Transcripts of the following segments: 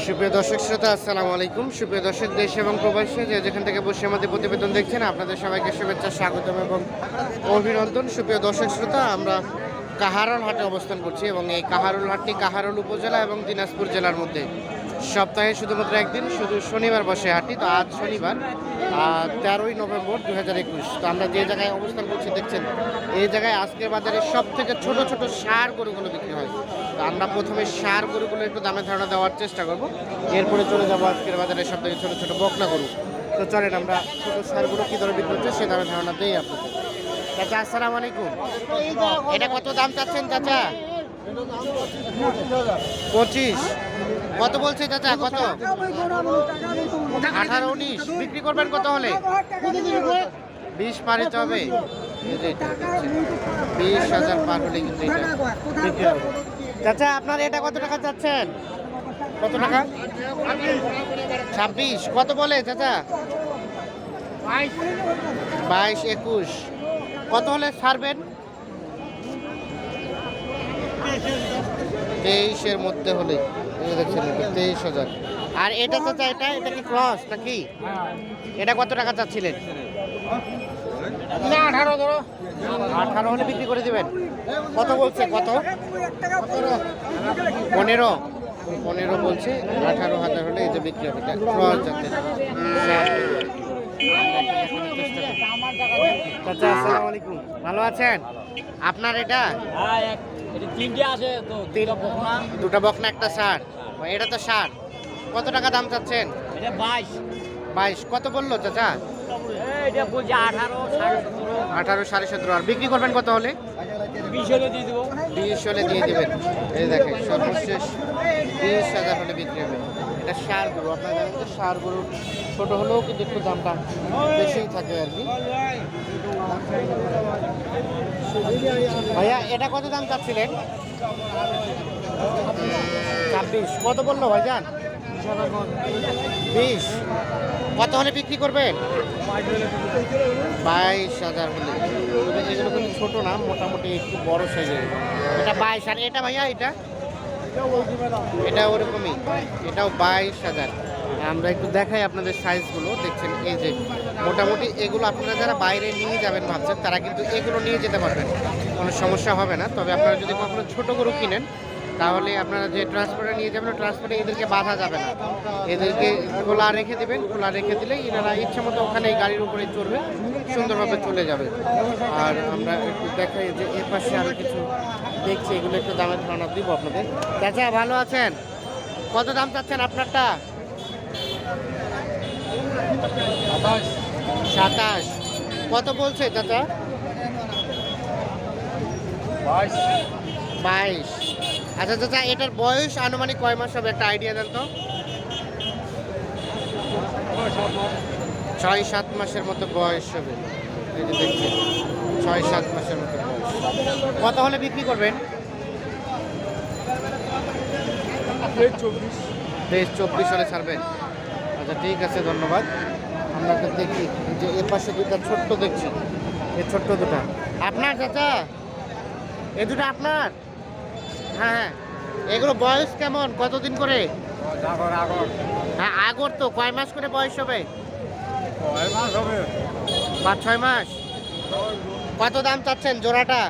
সুপ্রিয় দর্শক শ্রোতা, আসসালামু আলাইকুম। সুপ্রিয় দর্শক, দেশ এবং প্রবাসী যে যেখান থেকে বসে আমাদের প্রতিবেদন দেখছেন, আপনাদের সবাইকে শুভেচ্ছা, স্বাগতম এবং অভিনন্দন। সুপ্রিয় দর্শক শ্রোতা, আমরা কাহারোল হাটে অবস্থান করছি এবং এই কাহারোল হাটটি কাহারোল উপজেলা এবং দিনাজপুর জেলার মধ্যে। সপ্তাহে শুধুমাত্র একদিন, শুধু শনিবার বসে হাটটি। তো আজ শনিবার 13ই নভেম্বর 2021। তো আমরা যে জায়গায় অবস্থান করছি দেখছেন, এই জায়গায় আজকের বাজারে সব থেকে ছোট ছোট ষাঁড় গরুগুলো বিক্রি হয়। তো আমরা প্রথমে ষাঁড় গরুগুলো একটু দামে ধারণা দেওয়ার চেষ্টা করব, এরপরে চলে যাবো আজকের বাজারে সব থেকে ছোট ছোট বকনা গরু। তো চলেন আমরা ছোট ষাঁড়গুলো কী ধরে বিক্রি হচ্ছে সে দামে ধারণা দিই আপনাদের। চাচা আসসালামু আলাইকুম। এটা কত দাম চাচ্ছেন চাচা? 25। কত বলছে চাচা? কত? 18-19 বিক্রি করবেন কত হলে? 20 পার হতে হবে। 20,000 পার হলে কিন্তু এটা বিক্রি হবে। চাচা আপনার এটা কত টাকা চাচ্ছেন? কত টাকা? 26। কত বলে চাচা? 22-21। কত হলে ছাড়বেন? 23-এর মধ্যে হলে দেখছেন 23,000। আর এটা চাচা, এটা কি ক্রস নাকি? এটা কত টাকা চাচ্ছিলেন? 18 হলে বিক্রি করে দিবেন। কত বলছে? কত? 15 বলছে। 18,000 হলে এই যে বিক্রি হবে। ক্রস জাতের। চাচা আসসালামু আলাইকুম, ভালো আছেন? আপনার এটা তিনটে আছে তো, দুটা বকনা একটা ষাঁড়। এটা তো ষাঁড়। কত টাকা দাম চাচ্ছেন? এটা 22। কত বললো চাচা? এটা বলছে 18, 17.5। আর বিক্রি করবেন কত হলে? 20 হলে দিয়ে দেবো। 20 হলে দিয়ে দেবেন। এই দেখেন সর্বশেষ 20,000 হলে বিক্রি হবে। এটা ষাঁড় গরু। আপনারা জানেন যে ষাঁড় গরু ছোটো হলেও কিন্তু একটু দামটা বেশিই থাকে আর কি। ভাইয়া এটা কত দাম চাচ্ছিলেন? 26। কত বললো ভাইজান? 20। কত হলে বিক্রি করবেন? 22,000 হলে। এগুলো কিন্তু ছোটো না, মোটামুটি একটু বড় সাইজের। এটা 22। আর এটা ভাইয়া এটা ওরকমই, এটাও 22,000। আমরা একটু দেখাই আপনাদের সাইজগুলো। দেখছেন এই যে মোটামুটি এগুলো আপনারা যারা বাইরে নিয়ে যাবেন ভাবছেন, তারা কিন্তু এগুলো নিয়ে যেতে পারবেন, কোনো সমস্যা হবে না। তবে আপনারা যদি কখনো ছোটো গরু কিনেন, তাহলে আপনারা যে ট্রান্সপোর্টে নিয়ে যাবেন, ট্রান্সপোর্টে এদেরকে বাধা যাবে না। এদেরকে খোলা রেখে দেবেন। খোলা রেখে দিলে এনারা ইচ্ছে মতো ওখানে এই গাড়ির উপরে চড়বে, সুন্দরভাবে চলে যাবে। আর আমরা একটু দেখাই যে এর পাশে আরও কিছু দেখছি, এগুলো একটু দামের ধারণা দিব আপনাদের। চাচা ভালো আছেন? কত দাম চাচ্ছেন আপনারটা? 27। কত বলছে চাচা? 22। আচ্ছা চাচা, এটার বয়স আনুমানিক কয় মাস হবে? একটা আইডিয়া দেন তো। 6-7 মাসের মতো বয়স হবে। এই যে দেখছেন 6-7 মাসের মতো বয়স। কত হলে বিক্রি করবেন? 24 হলে ছাড়বেন। আচ্ছা ঠিক আছে, ধন্যবাদ। আমরা একটা দেখি যে এর পাশে দুটা ছোট্ট দেখছি, এই ছোট্ট দুটা আপনার চাচা? এই দুটো আপনার? হ্যাঁ। এগুলো বয়স কেমন? কতদিন করে? হ্যাঁ আগর তো কয় মাস করে বয়স হবে? 5-6 মাস। কত দাম চাচ্ছেন জোড়াটা?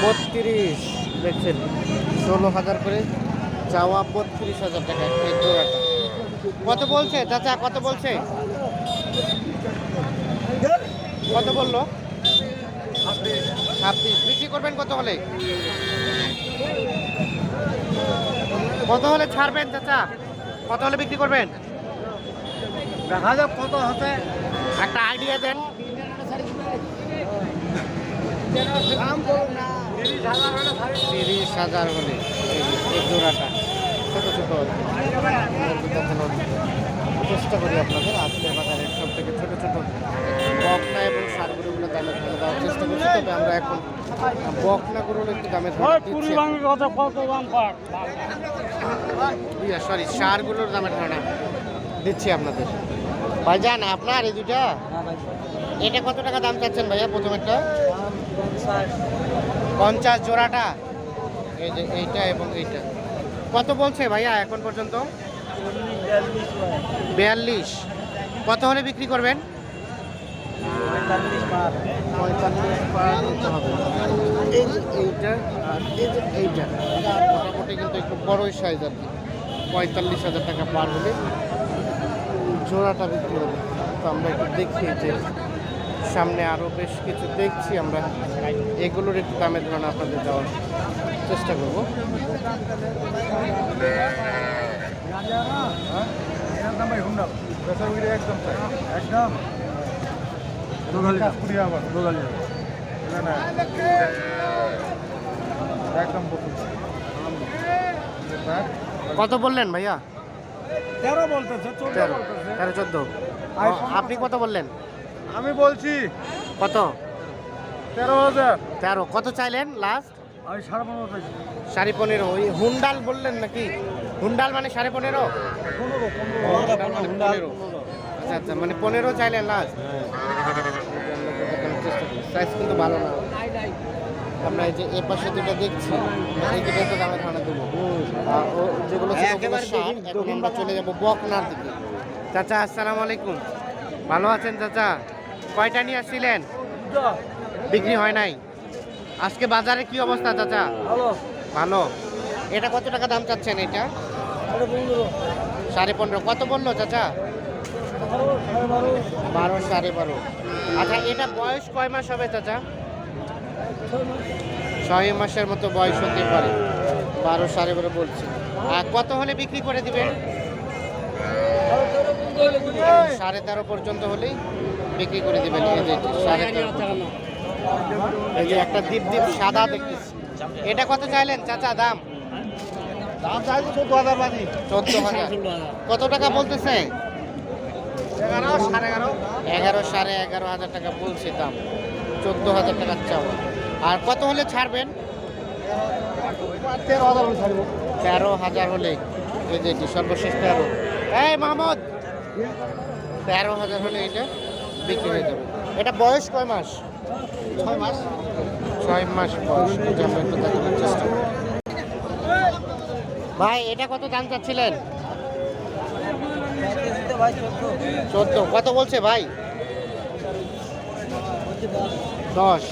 32। দেখছেন 16,000 করে চাওয়া, 32,000 টাকা এই জোড়াটা। কত বলছে চাচা? কত বলছে? কত বললো? 26। বিক্রি করবেন কত হলে? কত হলে ছাড়বেন চাচা? কত হলে বিক্রি করবেন? দেখা যাক কত হতে, একটা আইডিয়া দেন। 30,000 হলে এই জোড়াটা ছোট ছোট চেষ্টা করি আপনাদের আজকের বাজারের সব থেকে ছোট ছোট বকনা এবং ষাঁড়গুলোগুলো দামে ধারণা দেওয়ার চেষ্টা করছি। তবে আমরা এখন বকনা গরুর একটু দামে সরি ষাঁড়গুলোর দামের ধারণা দিচ্ছি আপনাদের। ভাইজান আপনার এই দুটা, এটা কত টাকা দাম চাচ্ছেন ভাইয়া? প্রথমেরটা 50 জোড়াটা। এই যে এইটা এবং এইটা কত বলছে ভাইয়া এখন পর্যন্ত? 42। কত হলে বিক্রি করবেন? 45 পার দিতে হবে। এই যে এইটা আর এই যে এইটা মোটামুটি কিন্তু একটু বড়ই সাইজ আর কি। 45,000 টাকা পার হলে জোড়াটা বিক্রি হবে। তো আমরা একটু দেখি যে সামনে আরও বেশ কিছু দেখছি আমরা, এগুলোর একটু দামের ধারণা আপনাদের দেওয়ার চেষ্টা করব। কত বললেন ভাইয়া? 13 বলতেছে, 13, 14। আপনি কত বললেন? আমি বলছি কত? 13,000। 13। কত চাইলেন লাস্ট? আমি 15.5 চাইছি। 15.5। ওই হুন্ডাল বললেন নাকি? হুন্ডাল মানে 15.5? 15। আচ্ছা আচ্ছা, মানে 15 চাইলেন লাস্ট। সাইজ কিন্তু ভালো না। আমরা এই যে এ পাশে দুটো দেখছি, এই দুটো তো দামে ধারণা দেবো। আর ও যেগুলো ছিল ওগুলো ষাট। এখন আমরা চলে যাবো বকনার দিকে। চাচা আসসালামু আলাইকুম, ভালো আছেন চাচা? কয়টা নিয়ে আসছিলেন? বিক্রি হয় নাই। আজকে বাজারে কি অবস্থা চাচা? ভালো। এটা কত টাকা দাম চাচ্ছেন? এটা 15.5। কত বললো চাচা? 12, 12.5। আচ্ছা, এটা বয়স কয় মাস হবে চাচা? 6 মাসের মতো বয়স হতে পারে। 12, 12.5 বলছি। আর কত হলে বিক্রি করে দিবেন? 13.5 পর্যন্ত হলেই বিক্রি করে দিবেন। এই যে 13.5। এই যে একটা দীপ দীপ সাদা দেখতেছি, এটা কত চাইলেন চাচা দাম? দাম চাইছি 14,000 বাজি। 14,000। কত টাকা বলতেছে? 11, 11.5। 11, 11.5 টাকা বলছে দাম। 14,000 টাকা চাওয়া। আর কত হলে ছাড়বেন? 13,000 হলে ছাড়বো। 13,000 হলে। এই যে এটি সর্বশেষ 13। এই মাহমুদ, 13,000 হলে এটা বিক্রি হয়ে যাবে। এটা বয়স কয় মাস? 6 মাস। 6 মাস বয়স। এটা আমরা একটু দেখানোর চেষ্টা করি। ভাই এটা কত দাম চাচ্ছিলেন? 14। কত বলছে ভাই? 10।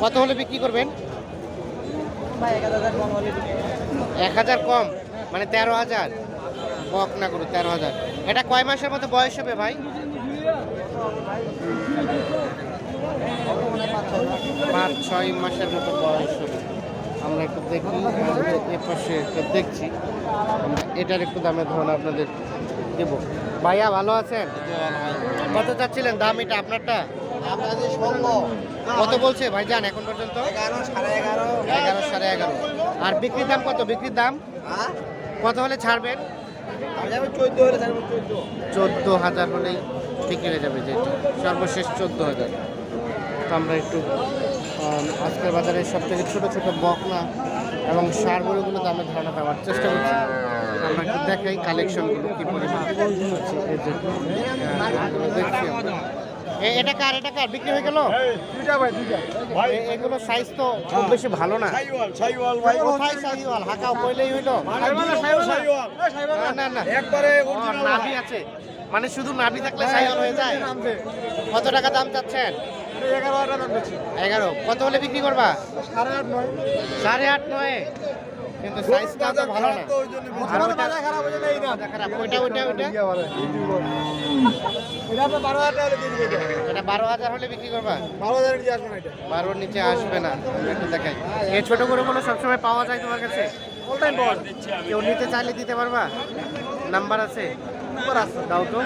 কত হলে বিক্রি করবেন? 1,000 কম, মানে 13,000। বক না করো, 13,000। এটা কয় মাসের মতো বয়স হবে ভাই? 5-6 মাসের মতো বয়স হবে। আমরা একটু দেখি, এ পাশে একটা দেখছি, আমরা এটার একটু দামের ধারণা আপনাদের দেব। ভাইয়া ভালো আছেন? কত চাচ্ছিলেন দাম এটা আপনারটা? কত বলছে ভাইজান এখন পর্যন্ত? 11, 11.5। 11, 11.5। আর বিক্রির দাম কত? বিক্রির দাম কত হলে ছাড়বেন? 14 হলে ছাড়বো। 14,000 হলেই বিক্রি হয়ে যাবে। যেটা সর্বশেষ 14,000। তো আমরা একটু আজকের বাজারে সব থেকে ছোটো ছোটো বকনা এবং সার গরুগুলো দামের ধারণা দেওয়ার চেষ্টা করছি। আমরা একটু দেখাই কালেকশনগুলো কী পরিমাণ হচ্ছে। এই যে এগুলো দেখছি আমরা। এটা কার? এটা কার? বিক্রি হয়ে গেল? দুইটা ভাই, দুইটা। এগুলো সাইজ তো খুব বেশি ভালো না। সাইওয়াল ভাই। কোথায় সাইওয়াল? হাঁকাও কইলেই হইলো। না না না, একবারে ও, নাভি আছে, মানে শুধু নাভি থাকলে সাইওয়াল হয়ে যায়। কত টাকা দাম চাচ্ছেন? 11,000 দাম দিচ্ছি। 11। কত হলে বিক্রি করবা? 8.5, 9। 8.5, 9। কিন্তু সাইজটা তো ভালো না। আর ওটা বাজার খারাপ হয়ে যায় এই দাম। খারাপ। ওইটা ওইটা ওইটা এটা তো 12,000 টাকা দিয়ে দিবে। এটা 12,000 হলে বিক্রি করবা? 12,000 দিয়ে আসবে না এটা। 12-র নিচে আসবে না। আমরা একটু দেখাই। এই ছোট গরুগুলো সবসময় পাওয়া যায় তোমার কাছে? অল টাইম পাওয়া। কেউ নিতে চাইলে দিতে পারবা? নাম্বার আছে? নাম্বার আছে। দাও তো।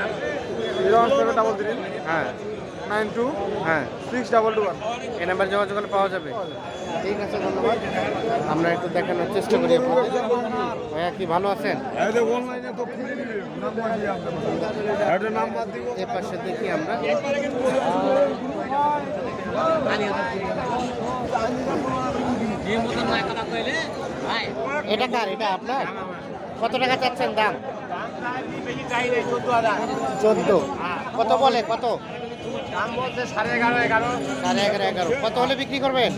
01733 হ্যাঁ 92 হ্যাঁ, 622। এই নাম্বার যোগাযোগ করলে পাওয়া যাবে। ঠিক আছে, ধন্যবাদ। আমরা একটু দেখানোর চেষ্টা করি আপনাদের। ভাইয়া কি ভালো আছেন? এই অনলাইনে তো খুলে দিবে নাম্বার দিয়ে আমরা। এটা নাম্বার দিব। এ পাশে দেখি আমরা। এটা কার? এটা আপনার? কত টাকা চাচ্ছেন দাম? 14। কত বলে? কত? দাম বলতে 11.5, 11। 11.5, 11। কত হলে বিক্রি করবেন?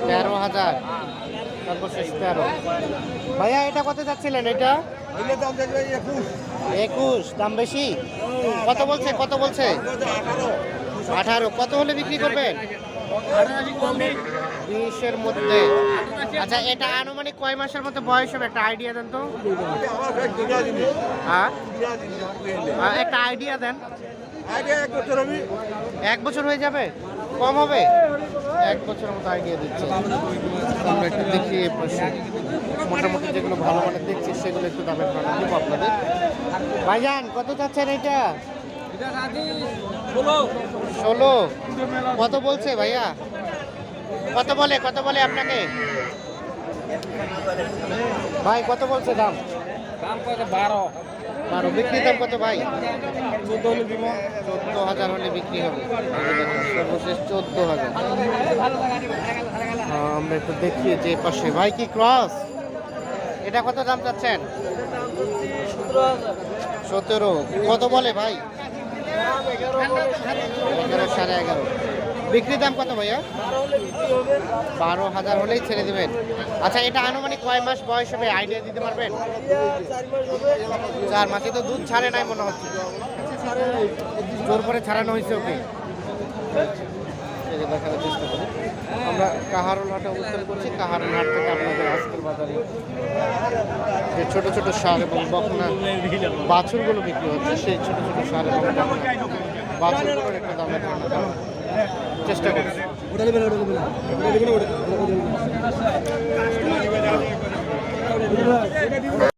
13,000 সর্বশেষ 13। ভাইয়া এটা কত যাচ্ছিলেন এটা? 21 দাম বেশি। কত বলছে 18। কত হলে বিক্রি করবেন? 20-এর মধ্যে। আচ্ছা এটা আনুমানিক কয় মাসের মধ্যে বয়স হবে একটা আইডিয়া দেন তো। হ্যাঁ একটা আইডিয়া দেন। 1 বছর হয়ে যাবে, কম হবে? 1 বছরের মতো আইডিয়া দিচ্ছে। আমরা একটু দেখি এই পাশে মোটামুটি যেগুলো ভালো মানের দেখছি সেগুলো একটু দামের ধারণা দিব আপনাদের। ভাইজান কত চাচ্ছেন এটা? 16। কত বলছে ভাইয়া? কত বলে আপনাকে ভাই? কত বলছে দাম? 12। বিক্রি দাম কত ভাই? 14,000 হলে বিক্রি হবে। সর্বশেষ 14,000। আমরা একটু দেখি যে পাশে ভাই কি ক্রস, এটা কত দাম চাচ্ছেন? 17। কত বলে ভাই? 11, 11.5। বিক্রি দাম কত ভাইয়া? 12,000 হলেই ছেড়ে দেবেন। আচ্ছা এটা আনুমানিক কয় মাস বয়স হবে আইডিয়া দিতে পারবেন? 4 মাসে তো দুধ ছাড়ে নাই মনে হচ্ছে, জোর করে ছাড়ানো হয়েছে ওকে। দেখানোর চেষ্টা করি। আমরা কাহারোল হাটে অবস্থান করছি। কাহারোল হাট থেকে আপনাদের আজকের বাজারে যে ছোট ছোট সার এবং বকনা বাছুরগুলো বিক্রি হচ্ছে, সেই ছোট ছোট সার এবং বকনা বাছুরগুলোর একটা দামের ধারণা দেওয়ার চেষ্টা করছি।